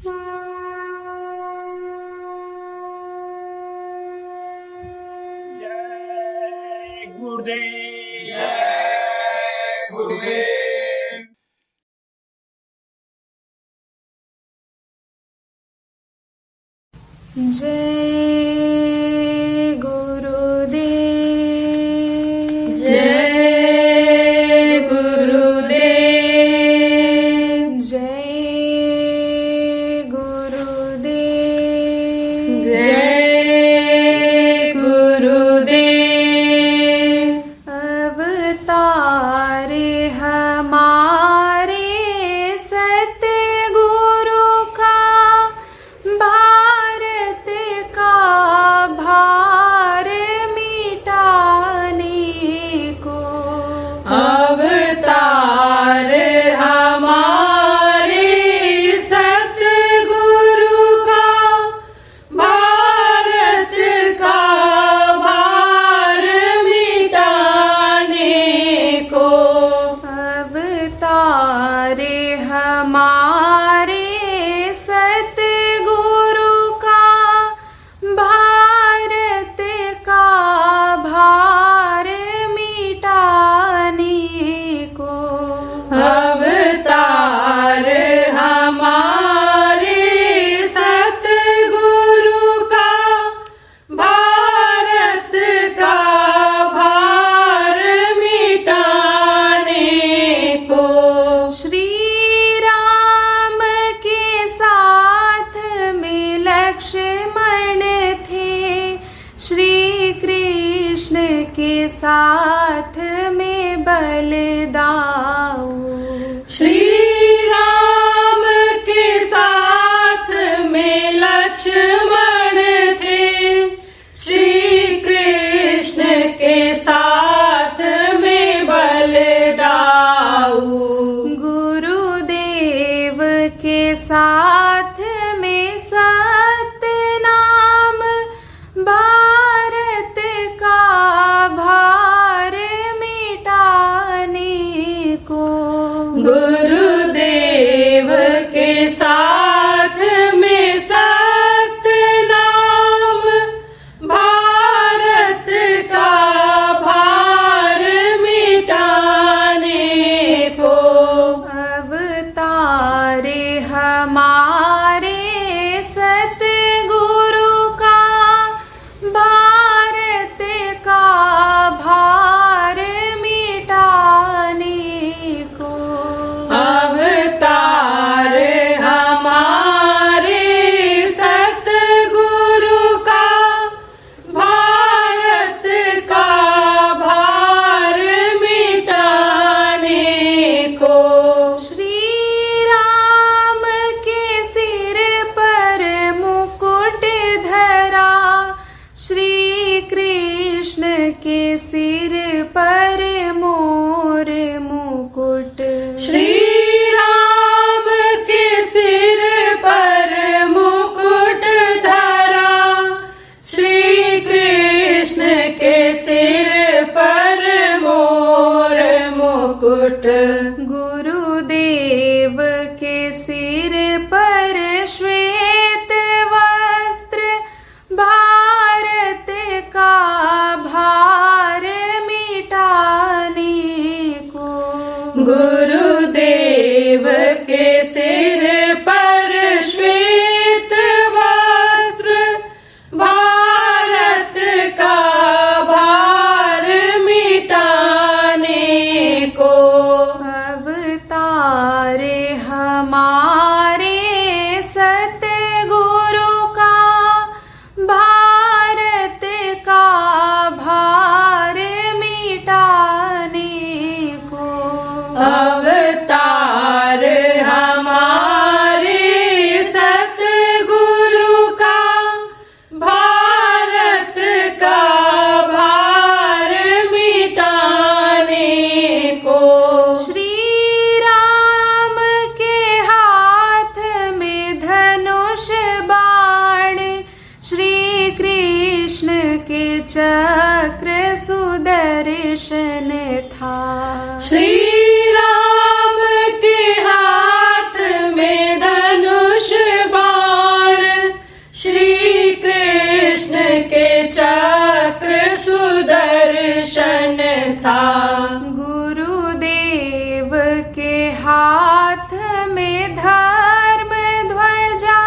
जय गुरुदेव। जय गुरुदेव। जय गुरुदेव। जय गुरुदेव। जय गुरुदेव। जय गुरुदेव। अवतार हमारे सतगुरु का भारत का भार मिटाने को। अवतार हमारे सतगुरु का भारत का भार मिटाने को। अवतार हमारे सतगुरु का भारत का भार मिटाने को। अवतार हमारे सतगुरु का भारत का भार मिटाने को। श्री राम के साथ में लक्ष्मण थे, श्री कृष्ण के साथ में बलदाऊ। श्री राम के साथ में लक्ष्मण थे, श्री कृष्ण के साथ में बलदाऊ। गुरुदेव के साथ में सतनाम भारत का भार मिटाने को। गुरुदेव के साथ में सतनाम भारत का भार मिटाने को। अवतार हमारे सतगुरु का भारत का भार मिटाने को। अवतार हमारे सतगुरु का भारत का भार मिटाने को। श्री राम के सिर पर मुकुट धरा, श्री कृष्ण के सिर पर मोर मुकुट। श्री राम के सिर पर मुकुट धरा, श्री कृष्ण के सिर पर मोर मुकुट। गुरुदेव के सिर पर श्वेत वस्त्र भारत का भार मिटाने को। गुरुदेव के सिर पर श्वेत वस्त्र भारत का भार मिटाने को। अवतार हमारे सतगुरु का भारत का भार मिटाने को। अवतार हमारे सतगुरु का भारत का भार मिटाने को। श्री राम के हाथ में धनुष बाण, श्री कृष्ण के चक्र सुदर्शन था। श्री राम के हाथ में धनुष बाण, था। गुरुदेव के हाथ में धर्म ध्वजा,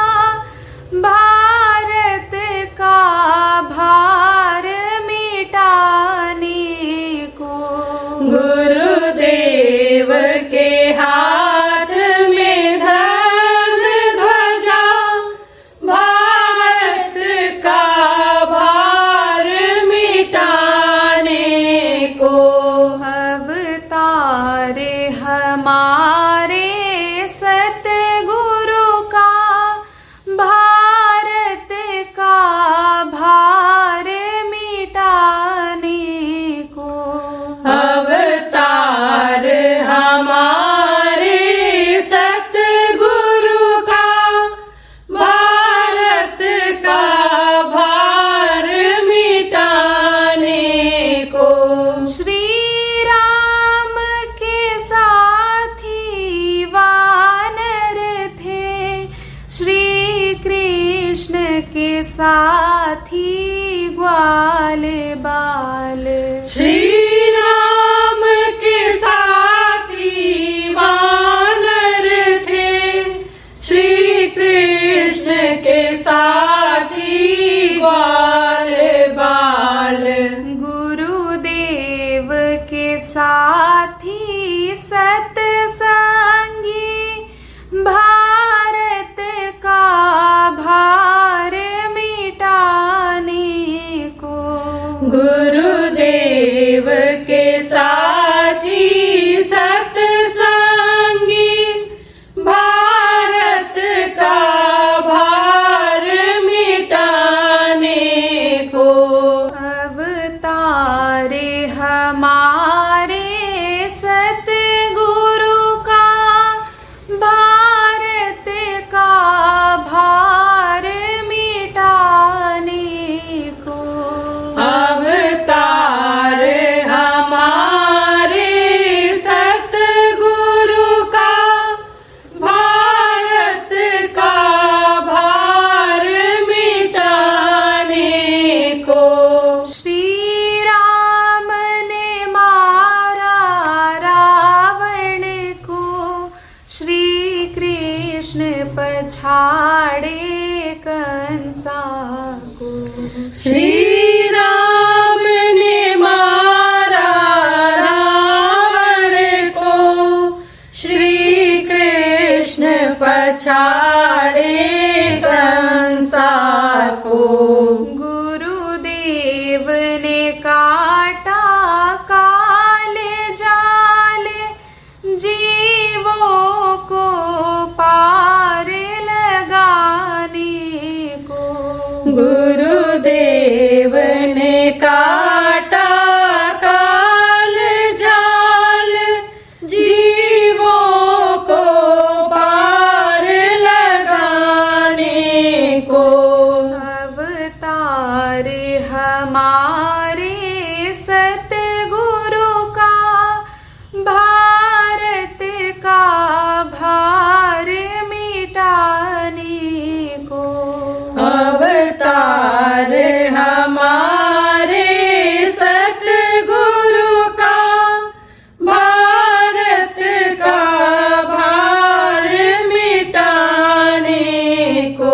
भारत का भार मिटाने को। गुरुदेव के हाथ में धर्म ध्वजा, भारत का भार मिटाने को। अवतार हमारे सतगुरु का, भारत का भार मिटाने को। अवतार हमारे सतगुरु का, भारत का भार मिटाने को। श्री राम के साथी वानर थे, श्री कृष्ण के साथी ग्वाल बाल। श्री राम के साथी वानर थे, श्री कृष्ण के साथी ग्वाल बाल। गुरुदेव के साथी सतसंगी, भारत का भार मिटाने को। गुरुदेव के साथी सतसंगी, भारत का भार मिटाने को। अवतार हमारे सतगुरु का, भारत का भार मिटाने को। अवतार हमारे सतगुरु का, भारत का भार मिटाने को। श्री राम ने मारा रावण को, श्री कृष्ण पछाड़े कंसा को। श्री राम ने मारा रावण को, श्री कृष्ण पछाड़े कंसा को। गुरुदेव ने काटा काल जाल, जीवों को पार लगाने को। गुरुदेव ने काटा काल जाल, जीवों को पार लगाने को। अवतार हमारे सतगुरु का, भारत का भार मिटाने को। अवतार हमारे सतगुरु का, भारत का भार मिटाने को।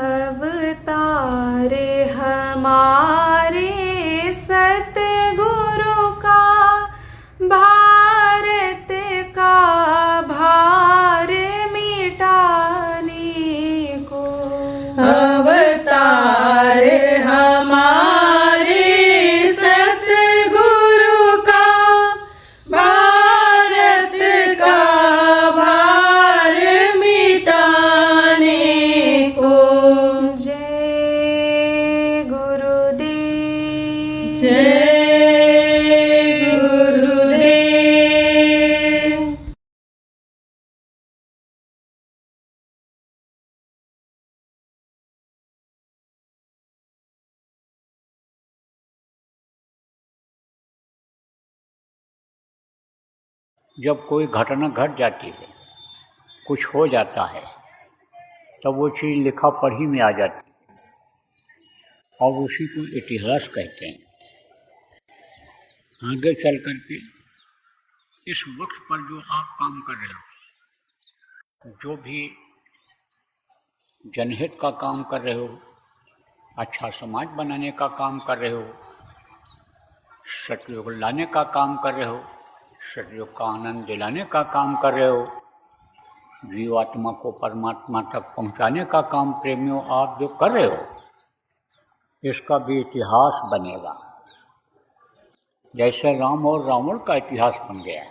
अवतार हमारे सतगुरु का, भारत का भार मिटाने को। अवतार हमारे सतगुरु का, भारत का भार मिटाने को। जय गुरुदेव। जय गुरुदेव। जब कोई घटना घट जाती है, कुछ हो जाता है, तब वो चीज़ लिखा पढ़ी में आ जाती है और उसी को इतिहास कहते हैं। आगे चल करके इस वक्त पर जो आप काम कर रहे हो, जो भी जनहित का काम कर रहे हो, अच्छा समाज बनाने का काम कर रहे हो, सतयुग लाने का काम कर रहे हो, सतयुग का आनंद दिलाने का काम कर रहे हो, जीवात्मा को परमात्मा तक पहुंचाने का काम प्रेमियों आप जो कर रहे हो, इसका भी इतिहास बनेगा। जैसे राम और रावण का इतिहास बन गया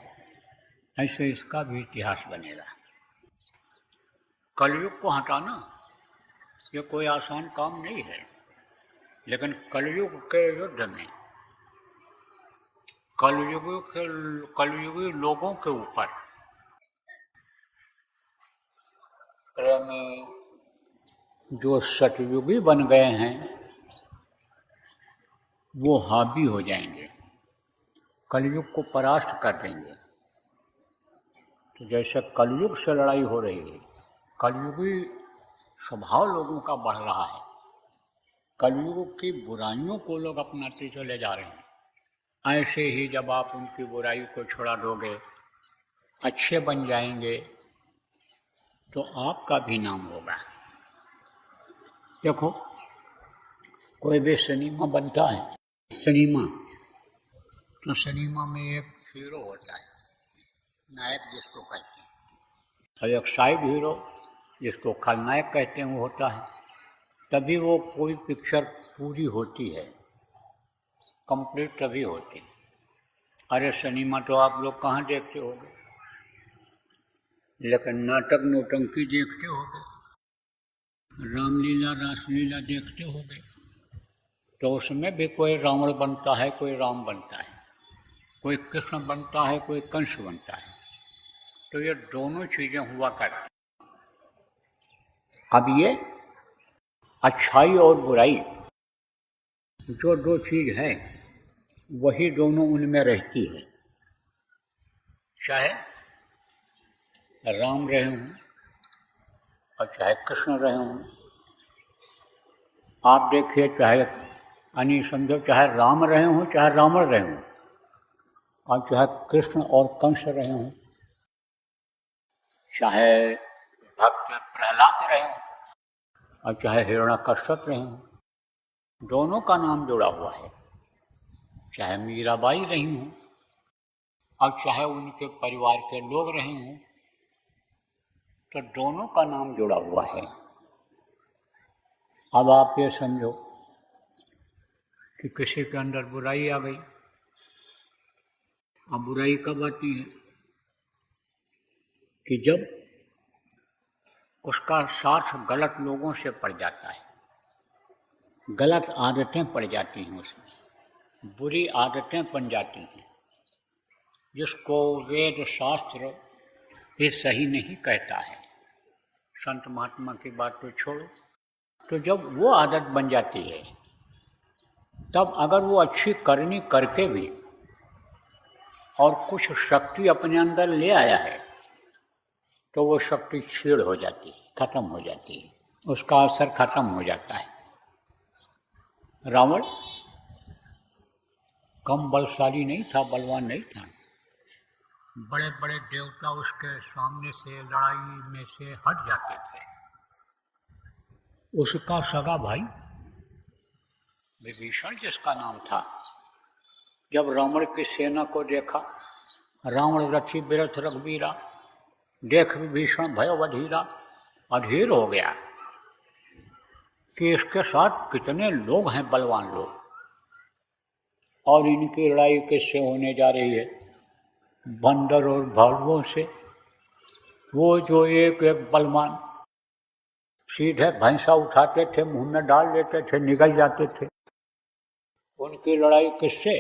ऐसे इसका भी इतिहास बनेगा। कलयुग को हटाना ये कोई आसान काम नहीं है, लेकिन कलयुग के युद्ध में कलयुगी लोगों के ऊपर प्रेमी जो सतयुगी बन गए हैं वो हावी हो जाएंगे, कलयुग को परास्त कर देंगे। तो जैसे कलयुग से लड़ाई हो रही है, कलयुगी स्वभाव लोगों का बढ़ रहा है, कलयुग की बुराइयों को लोग अपनाते चले जा रहे हैं, ऐसे ही जब आप उनकी बुराई को छुड़ा दोगे, अच्छे बन जाएंगे, तो आपका भी नाम होगा। देखो कोई भी सिनेमा बनता है, तो सिनेमा में एक हीरो होता है, नायक जिसको कहते हैं, और एक साइड हीरो जिसको खलनायक कहते हैं वो होता है। तभी वो कोई पिक्चर पूरी होती है, कंप्लीट तभी होती है। अरे सिनेमा तो आप लोग कहाँ देखते होगे, लेकिन नाटक नौटंकी देखते होगे, रामलीला रासलीला देखते होगे, तो उसमें भी कोई रावण बनता है, कोई राम बनता है, कोई कृष्ण बनता है, कोई कंस बनता है। तो ये दोनों चीज़ें हुआ करती। अब ये अच्छाई और बुराई जो दो चीज़ है वही दोनों उनमें रहती है। चाहे राम रहे हों और चाहे कृष्ण रहे हों, आप देखिए, चाहे यानी समझो चाहे राम रहे हों, चाहे रावण रहे हों, और चाहे कृष्ण और कंस रहे हों, चाहे भक्त प्रहलाद रहे हों और चाहे हिरण्यकश्यप रहे हों, दोनों का नाम जुड़ा हुआ है। चाहे मीराबाई रही हों और चाहे उनके परिवार के लोग रहे हों, तो दोनों का नाम जुड़ा हुआ है। अब आप ये समझो कि किसी के अंदर बुराई आ गई। अब बुराई कब आती है कि जब उसका साथ गलत लोगों से पड़ जाता है, गलत आदतें पड़ जाती हैं, उसमें बुरी आदतें बन जाती हैं, जिसको वेद शास्त्र भी सही नहीं कहता है। संत महात्मा की बात तो छोड़ो, तो जब वो आदत बन जाती है, तब अगर वो अच्छी करनी करके भी और कुछ शक्ति अपने अंदर ले आया है, तो वो शक्ति क्षीण हो जाती है, खत्म हो जाती है, उसका असर खत्म हो जाता है। रावण कम बलशाली नहीं था, बलवान नहीं था। बड़े बड़े देवता उसके सामने से लड़ाई में से हट जाते थे। उसका सगा भाई विभीषण जिसका नाम था, जब रावण की सेना को देखा, रावण रथी बिरथ रघुबीरा, देख विभीषण भयो अधीरा, अधीर हो गया कि इसके साथ कितने लोग हैं, बलवान लोग, और इनकी लड़ाई किससे होने जा रही है? बंदर और भालुओं से। वो जो एक एक बलवान सीधे भैंसा उठाते थे, मुंह में डाल लेते थे, निकल जाते थे, उनकी लड़ाई किससे?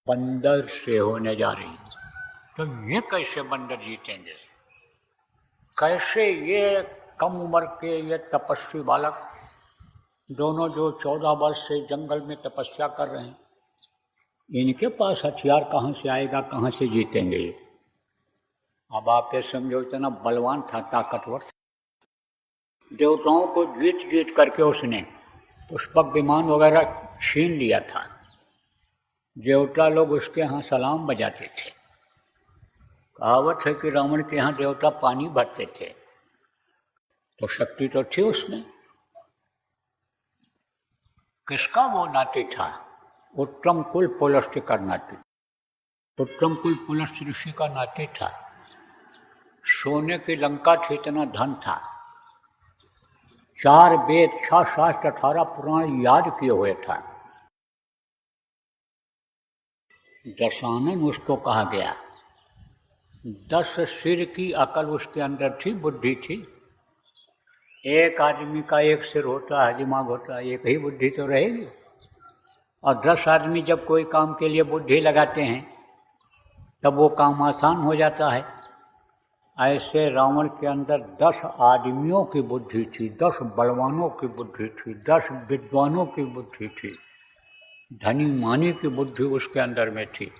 बंदर से होने जा रही है। तो ये कैसे बंदर जीतेंगे? कैसे ये कम उम्र के ये तपस्वी बालक दोनों जो 14 वर्ष से जंगल में तपस्या कर रहे हैं, इनके पास हथियार कहाँ से आएगा, कहाँ से जीतेंगे ये? अब आप ये समझो, इतना बलवान था, ताकतवर, देवताओं को जीत जीत करके उसने पुष्पक विमान वगैरह छीन लिया था। देवता लोग उसके यहाँ सलाम बजाते थे। कहावत है कि रावण के यहाँ देवता पानी भरते थे, तो शक्ति तो थी उसमें। किसका वो नाती था? उत्तम कुल पुलस्त्य का नाती, उत्तम कुल पुलस्त्य ऋषि का नाती था। सोने की लंका थी, इतना धन था, 4 वेद 6 शास्त्र 18 पुराण याद किए हुए था। दशानन उसको कहा गया। 10 सिर की अकल उसके अंदर थी, बुद्धि थी। एक आदमी का 1 सिर होता है, दिमाग होता है, एक ही बुद्धि तो रहेगी। और 10 आदमी जब कोई काम के लिए बुद्धि लगाते हैं तब वो काम आसान हो जाता है। ऐसे रावण के अंदर 10 आदमियों की बुद्धि थी, 10 बलवानों की बुद्धि थी, 10 विद्वानों की बुद्धि थी, धनी मानी की बुद्धि उसके अंदर में थी।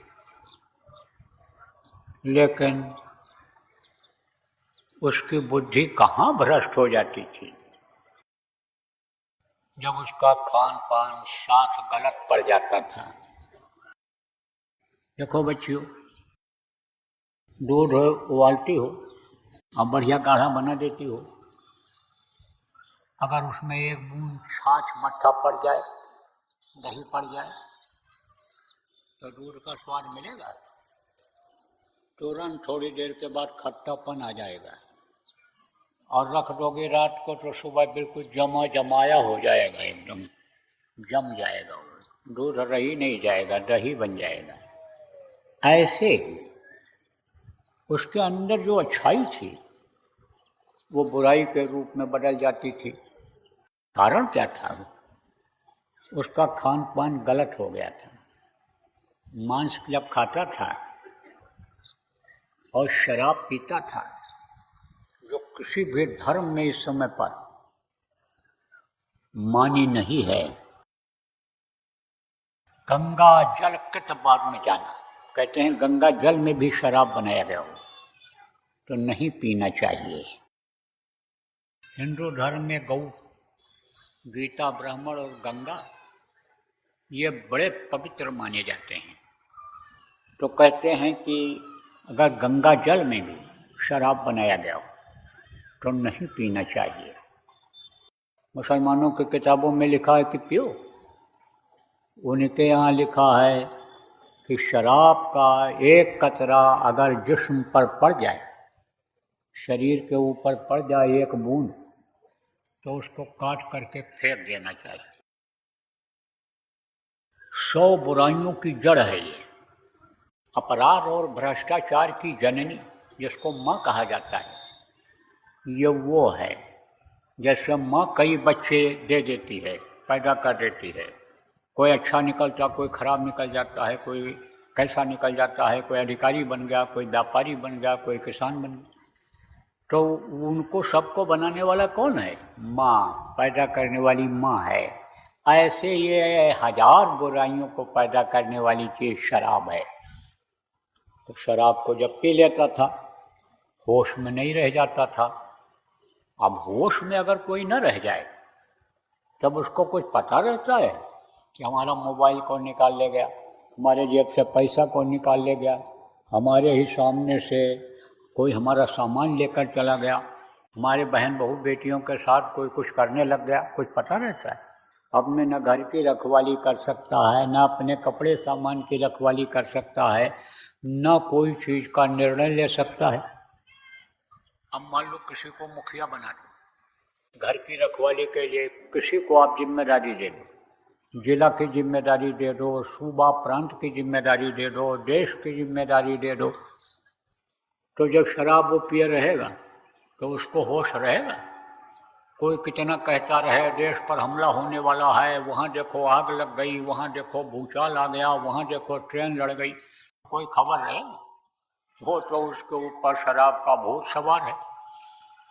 लेकिन उसकी बुद्धि कहाँ भ्रष्ट हो जाती थी? जब उसका खान पान साथ गलत पड़ जाता था। देखो बच्चियों, दूध उबालती हो और बढ़िया गाढ़ा बना देती हो, अगर उसमें 1 बूंद छाछ मट्ठा पड़ जाए, दही पड़ जाए, तो दूध का स्वाद मिलेगा? तुरंत थोड़ी देर के बाद खट्टापन आ जाएगा, और रख दोगे रात को तो सुबह बिल्कुल जमाया हो जाएगा, एकदम जम जाएगा, वो दूध रही नहीं जाएगा, दही बन जाएगा। ऐसे ही उसके अंदर जो अच्छाई थी वो बुराई के रूप में बदल जाती थी। कारण क्या था? उसका खान पान गलत हो गया था। मांस जब खाता था और शराब पीता था, जो किसी भी धर्म में इस समय पर मानी नहीं है। गंगा जल कृत बाद में जाना, कहते हैं गंगा जल में भी शराब बनाया गया हो तो नहीं पीना चाहिए। हिंदू धर्म में गौ, गीता, ब्राह्मण और गंगा ये बड़े पवित्र माने जाते हैं। तो कहते हैं कि अगर गंगा जल में भी शराब बनाया गया हो तो नहीं पीना चाहिए। मुसलमानों की किताबों में लिखा है कि पियो, उनके यहाँ लिखा है कि शराब का 1 कतरा अगर जिस्म पर पड़ जाए, शरीर के ऊपर पड़ जाए 1 बूंद, तो उसको काट करके फेंक देना चाहिए। 100 बुराइयों की जड़ है ये। अपराध और भ्रष्टाचार की जननी जिसको माँ कहा जाता है, ये वो है। जैसे माँ कई बच्चे दे देती है, पैदा कर देती है, कोई अच्छा निकलता, कोई खराब निकल जाता है, कोई कैसा निकल जाता है, कोई अधिकारी बन गया, कोई व्यापारी बन गया, कोई किसान बन गया, तो उनको सबको बनाने वाला कौन है? माँ, पैदा करने वाली माँ है। ऐसे ये 1000 बुराइयों को पैदा करने वाली चीज़ शराब है। तो शराब को जब पी लेता था होश में नहीं रह जाता था। अब होश में अगर कोई न रह जाए तब उसको कुछ पता रहता है कि हमारा मोबाइल कौन निकाल ले गया, हमारे जेब से पैसा कौन निकाल ले गया, हमारे ही सामने से कोई हमारा सामान लेकर चला गया, हमारे बहन बहू बेटियों के साथ कोई कुछ करने लग गया, कुछ पता रहता है? अब में न घर की रखवाली कर सकता है, न अपने कपड़े सामान की रखवाली कर सकता है, न कोई चीज़ का निर्णय ले सकता है। अब मान लो किसी को मुखिया बना दो, घर की रखवाली के लिए किसी को आप जिम्मेदारी दे दो, जिला की जिम्मेदारी दे दो, सूबा प्रांत की जिम्मेदारी दे दो, देश की जिम्मेदारी दे दो, तो जब शराब वो पिए रहेगा तो उसको होश रहेगा? कोई कितना कहता रहे देश पर हमला होने वाला है, वहाँ देखो आग लग गई, वहाँ देखो भूचाल आ गया, वहाँ देखो ट्रेन लड़ गई, कोई खबर रहेगी? वो तो उसके ऊपर शराब का भूत सवार है।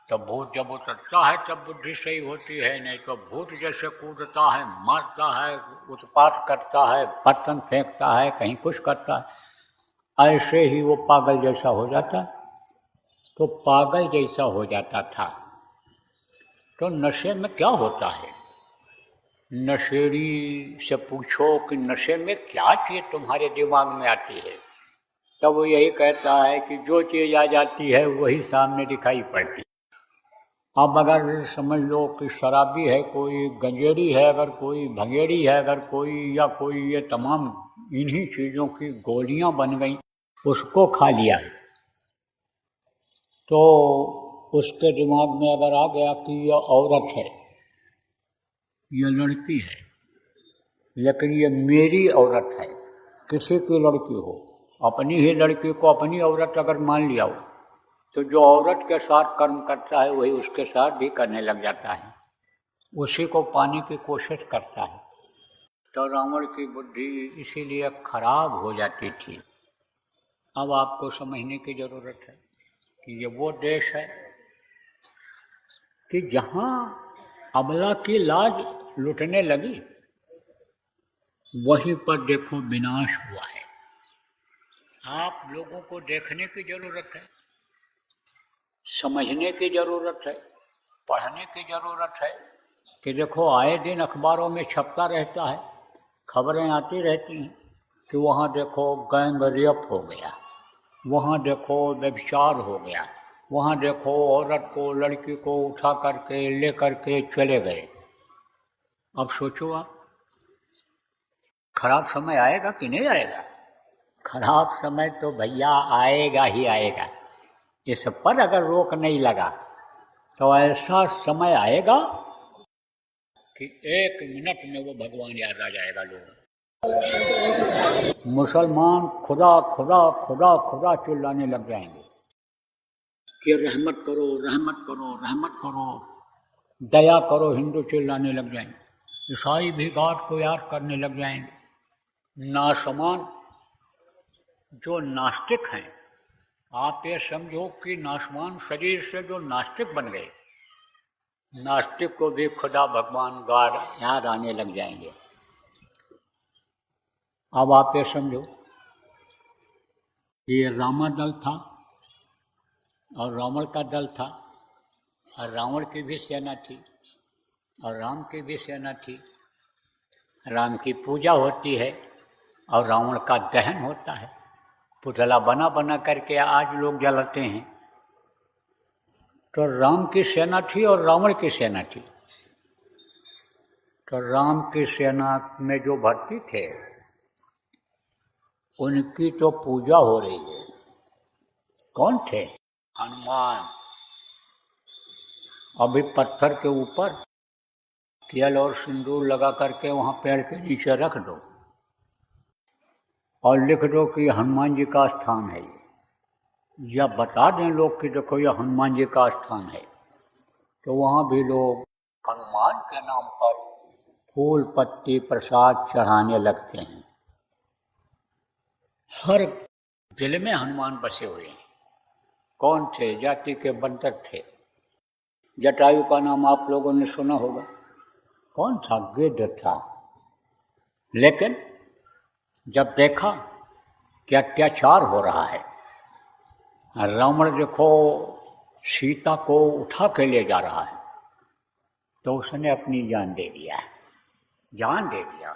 तो भूत जब उतरता है तब बुद्धि सही होती है, नहीं तो भूत जैसे कूदता है, मारता है, उत्पात करता है, बर्तन फेंकता है, कहीं कुछ करता है, ऐसे ही वो पागल जैसा हो जाता है। तो पागल जैसा हो जाता था। तो नशे में क्या होता है? नशेड़ी से पूछो कि नशे में क्या चीज़ तुम्हारे दिमाग में आती है, तब वो यही कहता है कि जो चीज़ आ जाती है वही सामने दिखाई पड़ती है। अब अगर समझ लो कि शराबी है कोई, गंजेड़ी है अगर कोई, भंगेड़ी है अगर कोई, या कोई ये तमाम इन्हीं चीज़ों की गोलियां बन गई, उसको खा लिया है, तो उसके दिमाग में अगर आ गया कि यह औरत है, यह लड़की है, लेकिन ये मेरी औरत है, किसी की लड़की हो, अपनी ही लड़की को अपनी औरत अगर मान लिया हो, तो जो औरत के साथ कर्म करता है वही उसके साथ भी करने लग जाता है, उसी को पाने की कोशिश करता है। तो रावण की बुद्धि इसीलिए खराब हो जाती थी। अब आपको समझने की जरूरत है कि ये वो देश है कि जहाँ अबला की लाज लुटने लगी, वहीं पर देखो विनाश हुआ है। आप लोगों को देखने की जरूरत है, समझने की जरूरत है, पढ़ने की जरूरत है कि देखो आए दिन अखबारों में छपता रहता है, खबरें आती रहती हैं कि वहाँ देखो गैंग रेप हो गया, वहाँ देखो व्यभिचार हो गया, वहाँ देखो औरत को, लड़की को उठा करके ले करके चले गए। अब सोचो आप, खराब समय आएगा कि नहीं आएगा? खराब समय तो भैया आएगा ही आएगा। इस पर अगर रोक नहीं लगा तो ऐसा समय आएगा कि 1 मिनट में वो भगवान याद आ जाएगा लोग। मुसलमान खुदा खुदा खुदा खुदा चिल्लाने लग जाएंगे कि रहमत करो रहमत करो रहमत करो, दया करो, हिंदू चिल्लाने लग जाएंगे, ईसाई भी गॉड को याद करने लग जाएंगे। नासमान जो नास्तिक हैं, आप ये समझो कि नासमान शरीर से जो नास्तिक बन गए, नास्तिक को भी खुदा भगवान गॉड याद आने लग जाएंगे। अब आप ये समझो कि ये रामा दल था और रावण का दल था, और रावण की भी सेना थी और राम की भी सेना थी। राम की पूजा होती है और रावण का दहन होता है, पुतला बना बना करके आज लोग जलाते हैं। तो राम की सेना थी और रावण की सेना थी। तो राम की सेना में जो भर्ती थे उनकी तो पूजा हो रही है। कौन थे? हनुमान। अभी पत्थर के ऊपर तेल और सिंदूर लगा करके वहाँ पेड़ के नीचे रख दो और लिख दो कि हनुमान जी का स्थान है, या बता दें लोग कि देखो यह हनुमान जी का स्थान है, तो वहाँ भी लोग हनुमान के नाम पर फूल पत्ती प्रसाद चढ़ाने लगते हैं। हर दिल में हनुमान बसे हुए हैं। कौन थे? जाति के बंदर थे। जटायु का नाम आप लोगों ने सुना होगा। कौन था? गिद्ध था। लेकिन जब देखा कि अत्याचार हो रहा है, रावण देखो सीता को उठा के ले जा रहा है, तो उसने अपनी जान दे दिया, जान दे दिया।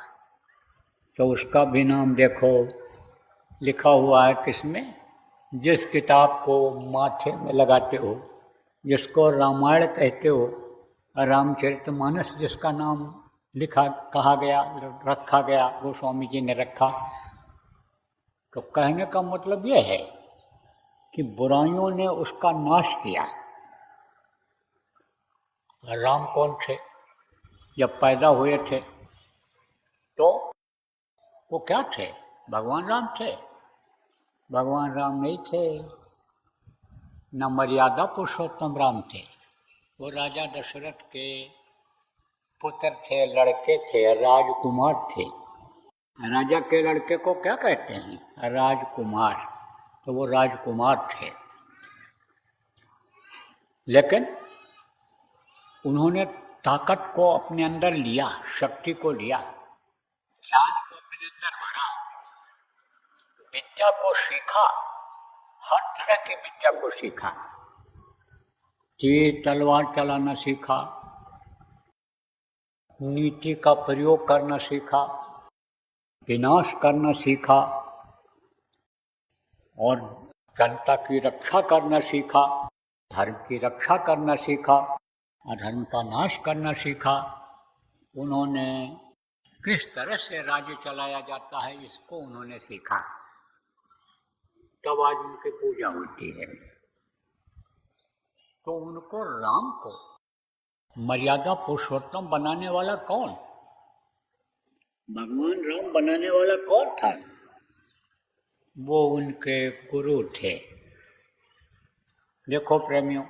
तो उसका भी नाम देखो लिखा हुआ है किसमें? जिस किताब को माथे में लगाते हो, जिसको रामायण कहते हो, रामचरितमानस जिसका नाम लिखा कहा गया रखा गया, गोस्वामी जी ने रखा। तो कहने का मतलब यह है कि बुराइयों ने उसका नाश किया। राम कौन थे? जब पैदा हुए थे तो वो क्या थे? भगवान राम थे? भगवान राम नहीं थे, न मर्यादा पुरुषोत्तम राम थे। वो राजा दशरथ के पुत्र थे, लड़के थे, राजकुमार थे। राजा के लड़के को क्या कहते हैं? राजकुमार। तो वो राजकुमार थे, लेकिन उन्होंने ताकत को अपने अंदर लिया, शक्ति को लिया, ज्ञान को अपने अंदर भरा, विद्या को सीखा, हर तरह की विद्या को सीखा। तीर तलवार चलाना सीखा, नीति का प्रयोग करना सीखा, विनाश करना सीखा और जनता की रक्षा करना सीखा, धर्म की रक्षा करना सीखा, अधर्म का नाश करना सीखा। उन्होंने किस तरह से राज्य चलाया जाता है इसको उन्होंने सीखा। तब आज उनकी पूजा होती है। तो उनको, राम को मर्यादा पुरुषोत्तम बनाने वाला कौन, भगवान राम बनाने वाला कौन था? वो उनके गुरु थे। देखो प्रेमियों,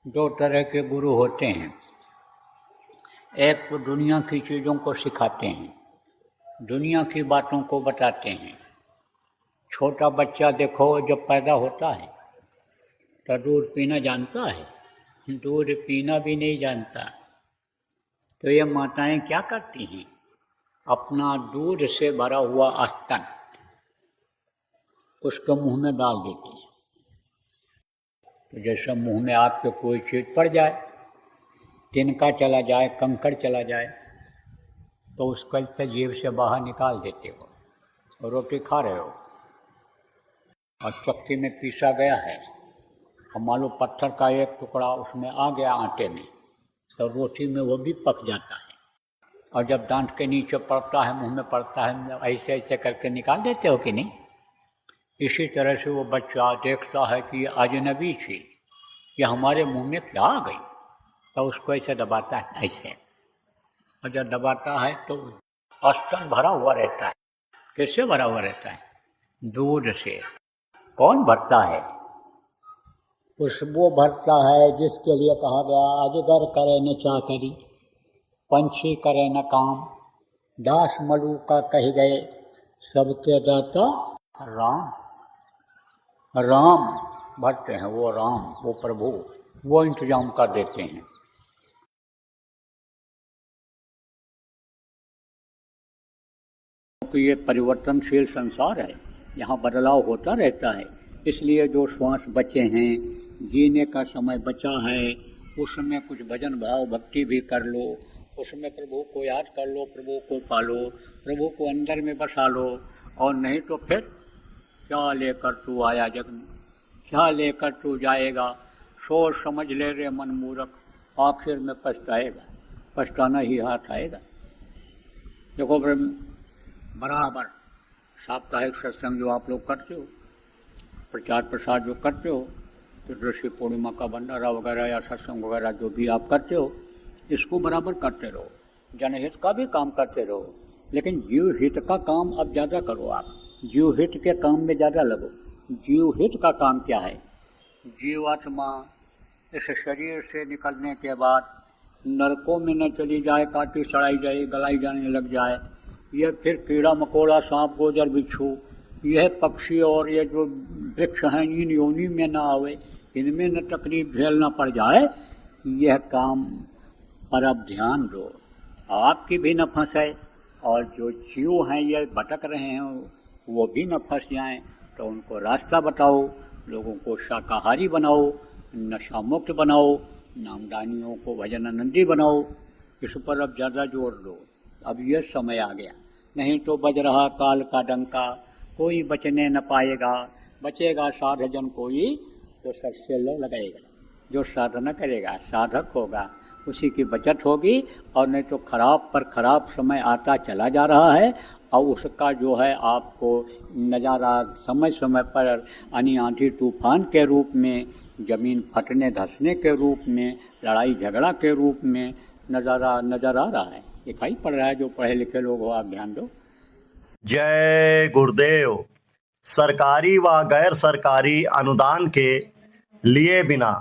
दो तरह के गुरु होते हैं। एक तो दुनिया की चीज़ों को सिखाते हैं, दुनिया की बातों को बताते हैं। छोटा बच्चा देखो, जब पैदा होता है तो दूध पीना जानता है, दूध पीना भी नहीं जानता। तो ये माताएं क्या करती हैं? अपना दूध से भरा हुआ स्तन उसके मुंह में डाल देती हैं। तो जैसे मुंह में आपके कोई चीज़ पड़ जाए, तिनका चला जाए, कंकड़ चला जाए, तो उसको जीभ से बाहर निकाल देते हो। और रोटी खा रहे हो और चक्की में पीसा गया है और मान लो पत्थर का एक टुकड़ा उसमें आ गया आटे में, तो रोटी में वो भी पक जाता है। और जब दांत के नीचे पड़ता है, मुंह में पड़ता है, ऐसे ऐसे करके निकाल देते हो कि नहीं? इसी तरह से वो बच्चा देखता है कि ये अजनबी चीज़ ये हमारे मुंह में क्या आ गई, तो उसको ऐसे दबाता है, ऐसे। और जब दबाता है तो स्तन भरा हुआ रहता है। कैसे भरा हुआ रहता है? दूध से। कौन भरता है? वो भरता है जिसके लिए कहा गया, अजगर करे न चाकरी, पंछी करे न काम, दास मलूका कह गए, सबके दाता राम। राम भरते हैं, वो राम, वो प्रभु, वो इंतजाम कर देते हैं। क्योंकि ये परिवर्तनशील संसार है, यहाँ बदलाव होता रहता है। इसलिए जो श्वास बचे हैं, जीने का समय बचा है, उसमें कुछ भजन भाव भक्ति भी कर लो, उसमें प्रभु को याद कर लो, प्रभु को पालो, प्रभु को अंदर में बसा लो। और नहीं तो फिर क्या लेकर तू आया जग में, क्या लेकर तू जाएगा, सोच समझ ले रे मन मूर्ख, आखिर में पछताएगा, पछताना ही हाथ आएगा। देखो बराबर साप्ताहिक सत्संग जो आप लोग करते हो, प्रचार प्रसार जो करते हो, तो ऋषि पूर्णिमा का भंडारा वगैरह या सत्संग वगैरह जो भी आप करते हो, इसको बराबर करते रहो। जनहित का भी काम करते रहो, लेकिन जीव हित का काम अब ज़्यादा करो। आप जीव हित के काम में ज़्यादा लगो। जीव हित का काम क्या है? जीवात्मा इस शरीर से निकलने के बाद नरकों में न चली जाए, काटी सड़ाई जाए, गलाई जाने लग जाए, यह फिर कीड़ा मकोड़ा, सांप गोजर बिच्छू, यह पक्षी और ये जो वृक्ष हैं, इन योनि में न आवे, इनमें न तकलीफ झेलना पड़ जाए। यह काम पर अब ध्यान दो, आपकी भी न फंसे और जो जीव हैं ये भटक रहे हैं वो भी न फंस जाएं। तो उनको रास्ता बताओ, लोगों को शाकाहारी बनाओ, नशा मुक्त बनाओ, नामदानियों को भजनानंदी बनाओ। इस पर अब ज़्यादा जोर दो। अब यह समय आ गया, नहीं तो बज रहा काल का डंका, कोई बचने न पाएगा। बचेगा साधजन कोई तो सबसे लो लगाएगा। जो साधना करेगा, साधक होगा, उसी की बचत होगी। और नहीं तो खराब पर खराब समय आता चला जा रहा है, और उसका जो है आपको नज़ारा समय समय पर आंधी तूफान के रूप में, ज़मीन फटने धंसने के रूप में, लड़ाई झगड़ा के रूप में नज़र आ रहा है, दिखाई पड़ रहा है। जो पढ़े लिखे लोग हो, आप ध्यान दो। जय गुरुदेव। सरकारी व गैर सरकारी अनुदान के लिए बिना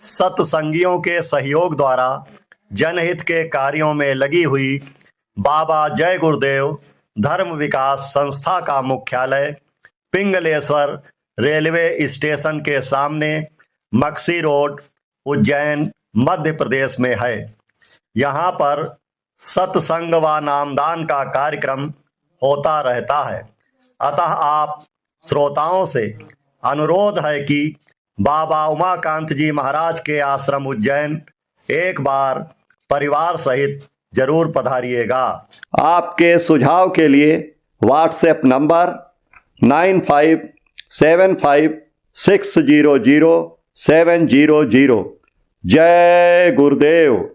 सत्संगियों के सहयोग द्वारा जनहित के कार्यों में लगी हुई बाबा जय गुरुदेव धर्म विकास संस्था का मुख्यालय पिंगलेश्वर रेलवे स्टेशन के सामने मक्सी रोड, उज्जैन, मध्य प्रदेश में है। यहाँ पर सत्संग व नामदान का कार्यक्रम होता रहता है। अतः आप श्रोताओं से अनुरोध है कि बाबा उमाकांत जी महाराज के आश्रम उज्जैन एक बार परिवार सहित जरूर पधारिएगा। आपके सुझाव के लिए व्हाट्सएप नंबर 9575600700। जय गुरुदेव।